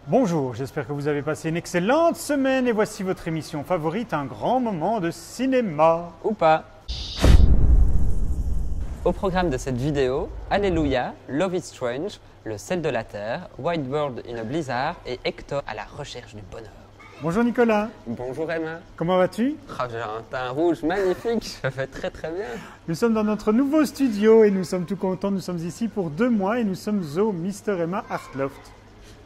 Bonjour, j'espère que vous avez passé une excellente semaine et voici votre émission favorite, un grand moment de cinéma. Ou pas. Au programme de cette vidéo, Alléluia, Love is Strange, Le sel de la terre, White Bird in a Blizzard et Hector à la recherche du bonheur. Bonjour Nicolas, Bonjour Emma. comment vas-tu? J'ai un teint rouge magnifique, ça fait très bien. Nous sommes dans notre nouveau studio et nous sommes tout contents, nous sommes ici pour 2 mois et nous sommes au Mr. Emma Art Loft.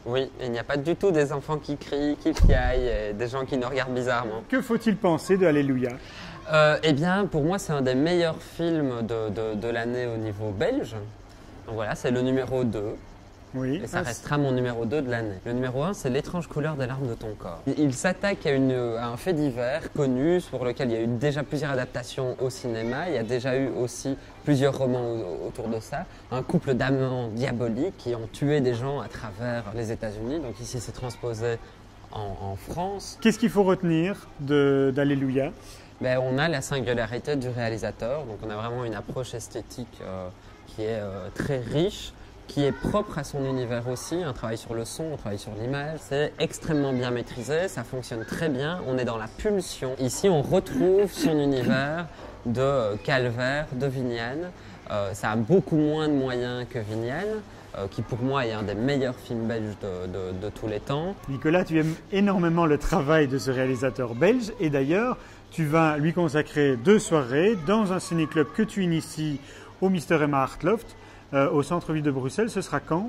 Oui, il n'y a pas du tout des enfants qui crient, qui piaillent, et des gens qui nous regardent bizarrement. Que faut-il penser de Alléluia? Eh bien, pour moi, c'est un des meilleurs films de l'année au niveau belge. Donc voilà, c'est le numéro 2. Oui. Et ça restera mon numéro 2 de l'année. Le numéro 1, c'est L'étrange couleur des larmes de ton corps. Il s'attaque à un fait divers connu sur lequel il y a eu déjà plusieurs adaptations au cinéma. Il y a déjà eu aussi plusieurs romans autour de ça. Un couple d'amants diaboliques qui ont tué des gens à travers les États-Unis. Donc ici, c'est transposé en France. Qu'est-ce qu'il faut retenir d'Alléluia? On a la singularité du réalisateur. Donc on a vraiment une approche esthétique qui est très riche, qui est propre à son univers aussi, un travail sur le son, un travail sur l'image. C'est extrêmement bien maîtrisé, ça fonctionne très bien, on est dans la pulsion. Ici, on retrouve son univers de Calvaire, de Vignane. Ça a beaucoup moins de moyens que Vignane, qui pour moi est un des meilleurs films belges de tous les temps. Nicolas, tu aimes énormément le travail de ce réalisateur belge et d'ailleurs, tu vas lui consacrer 2 soirées dans un ciné-club que tu inities au Mr. Emma Art Loft. Au centre-ville de Bruxelles, ce sera quand?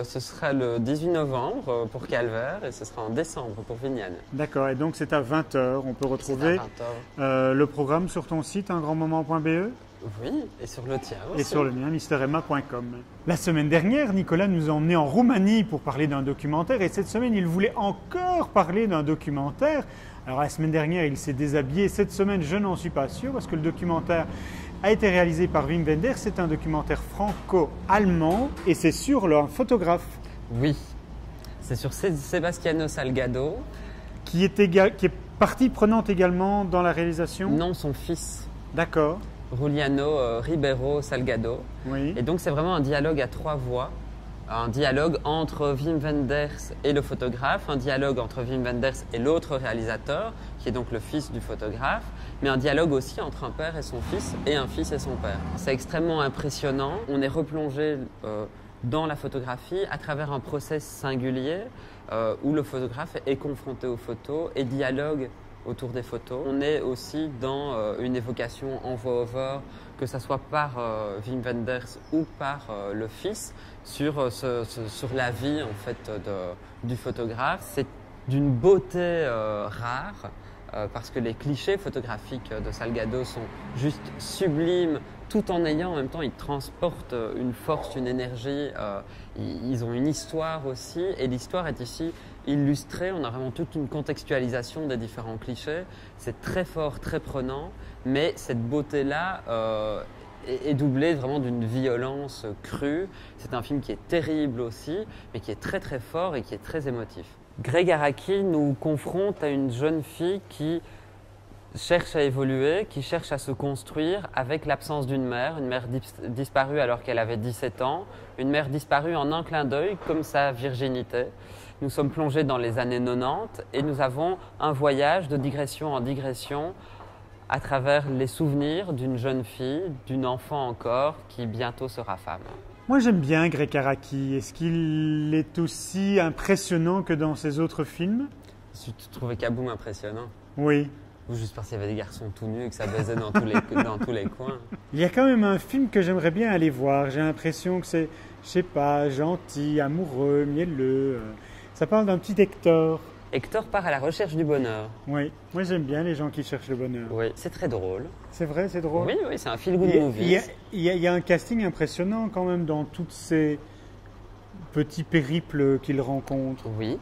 Ce sera le 18 novembre pour Calvaire et ce sera en décembre pour Vignane. D'accord, et donc c'est à 20 h. On peut retrouver le programme sur ton site ungrandmoment.be? Oui, et sur le tien aussi. Et sur le mien, mremma.com. La semaine dernière, Nicolas nous a emmenés en Roumanie pour parler d'un documentaire et cette semaine, il voulait encore parler d'un documentaire. Alors la semaine dernière, il s'est déshabillé. Cette semaine, je n'en suis pas sûr parce que le documentaire a été réalisé par Wim Wenders. C'est un documentaire franco-allemand et c'est sur un photographe. Oui, c'est sur Sebastiano Salgado. Qui est partie prenante également dans la réalisation? Non, son fils. D'accord. Juliano Ribeiro Salgado. Oui. Et donc c'est vraiment un dialogue à 3 voix. Un dialogue entre Wim Wenders et le photographe, un dialogue entre Wim Wenders et l'autre réalisateur, qui est donc le fils du photographe, mais un dialogue aussi entre un père et son fils, et un fils et son père. C'est extrêmement impressionnant. On est replongé dans la photographie à travers un process singulier où le photographe est confronté aux photos et dialogue autour des photos. On est aussi dans une évocation en voix-over, que ce soit par Wim Wenders ou par le fils, sur la vie en fait, du photographe. C'est d'une beauté rare, parce que les clichés photographiques de Salgado sont juste sublimes, tout en ayant en même temps, ils transportent une force, une énergie, ils ont une histoire aussi, et l'histoire est ici illustrée, on a vraiment toute une contextualisation des différents clichés, c'est très fort, très prenant, mais cette beauté-là est doublée vraiment d'une violence crue. C'est un film qui est terrible aussi, mais qui est très très fort et qui est très émotif. Greg Araki nous confronte à une jeune fille qui cherche à évoluer, qui cherche à se construire avec l'absence d'une mère, une mère disparue alors qu'elle avait 17 ans, une mère disparue en un clin d'œil comme sa virginité. Nous sommes plongés dans les années 90 et nous avons un voyage de digression en digression à travers les souvenirs d'une jeune fille, d'une enfant encore, qui bientôt sera femme. Moi j'aime bien Greg Araki. Est-ce qu'il est aussi impressionnant que dans ses autres films? Tu trouvais Kaboom impressionnant? Oui. Ou juste parce qu'il y avait des garçons tout nus et que ça baisait dans tous les coins? Il y a quand même un film que j'aimerais bien aller voir. J'ai l'impression que c'est, je sais pas, gentil, amoureux, mielleux. Ça parle d'un petit Hector. Hector part à la recherche du bonheur. Oui, moi j'aime bien les gens qui cherchent le bonheur. Oui, c'est très drôle. C'est vrai, c'est drôle. Oui, c'est un feel-good movie. Il y a un casting impressionnant quand même dans tous ces petits périples qu'il rencontre. Oui,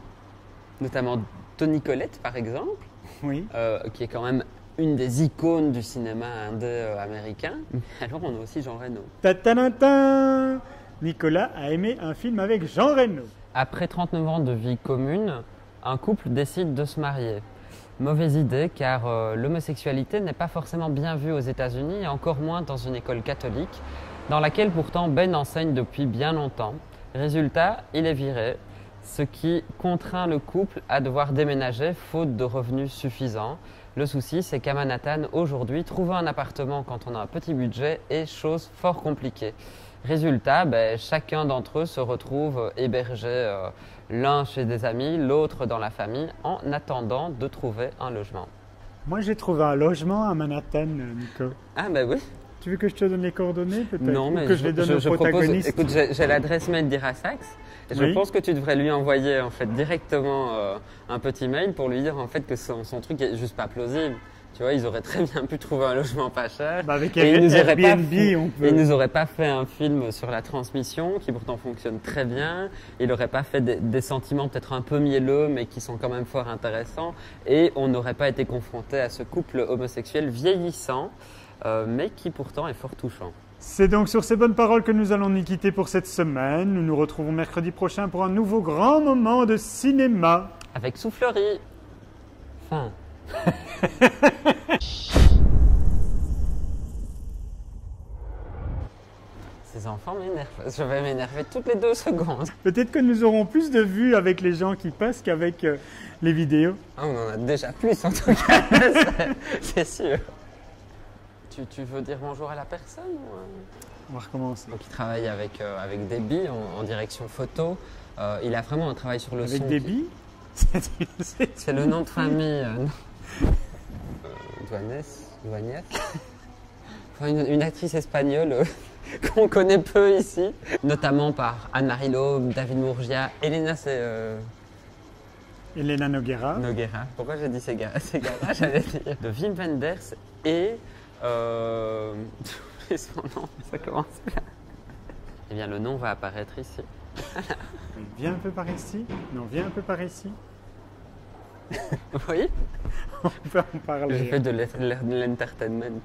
notamment Toni Collette par exemple, oui. Qui est quand même une des icônes du cinéma indé américain. Alors on a aussi Jean Reno. Ta-ta-ta-ta. Nicolas a aimé un film avec Jean Reno. Après 39 ans de vie commune, un couple décide de se marier. Mauvaise idée car l'homosexualité n'est pas forcément bien vue aux États-Unis et encore moins dans une école catholique, dans laquelle pourtant Ben enseigne depuis bien longtemps. Résultat, il est viré. ce qui contraint le couple à devoir déménager faute de revenus suffisants. Le souci, c'est qu'à Manhattan, aujourd'hui, trouver un appartement quand on a un petit budget est chose fort compliquée. Résultat, chacun d'entre eux se retrouve hébergé l'un chez des amis, l'autre dans la famille, en attendant de trouver un logement. Moi, j'ai trouvé un logement à Manhattan, Nico. Ah oui. Tu veux que je te donne les coordonnées peut-être? Non, mais que je les donne au protagoniste. Écoute, j'ai l'adresse mail d'Irasax. Et je pense que tu devrais lui envoyer en fait directement un petit mail pour lui dire en fait que son truc est juste pas plausible. Tu vois, ils auraient très bien pu trouver un logement pas cher. Avec et Airbnb, on peut. Ils nous auraient pas fait un film sur la transmission qui pourtant fonctionne très bien. Il n'aurait pas fait des sentiments peut-être un peu mielleux mais qui sont quand même fort intéressants. Et on n'aurait pas été confronté à ce couple homosexuel vieillissant mais qui pourtant est fort touchant. C'est donc sur ces bonnes paroles que nous allons nous quitter pour cette semaine. Nous nous retrouvons mercredi prochain pour un nouveau grand moment de cinéma. Avec Soufflerie. Fin. Ces enfants m'énervent. Je vais m'énerver toutes les 2 secondes. Peut-être que nous aurons plus de vues avec les gens qui passent qu'avec les vidéos. Ah, on en a déjà plus en tout cas, c'est sûr. Tu veux dire bonjour à la personne ou... On va recommencer. Donc il travaille avec Debbie en direction photo. Il a vraiment un travail sur le son. Avec Debbie C'est le nom de famille. Douanies. Enfin, une actrice espagnole qu'on connaît peu ici. Notamment par Anne-Marie Loeb, David Mourgia. Elena, c'est... Elena Noguera. Pourquoi j'ai dit Segara, j'allais dire. De Wim Wenders et... j'ai son nom, ça commence là. Eh bien, le nom va apparaître ici. Viens un peu par ici. Non, viens un peu par ici. Oui. On peut en parler. Je fais de l'entertainment.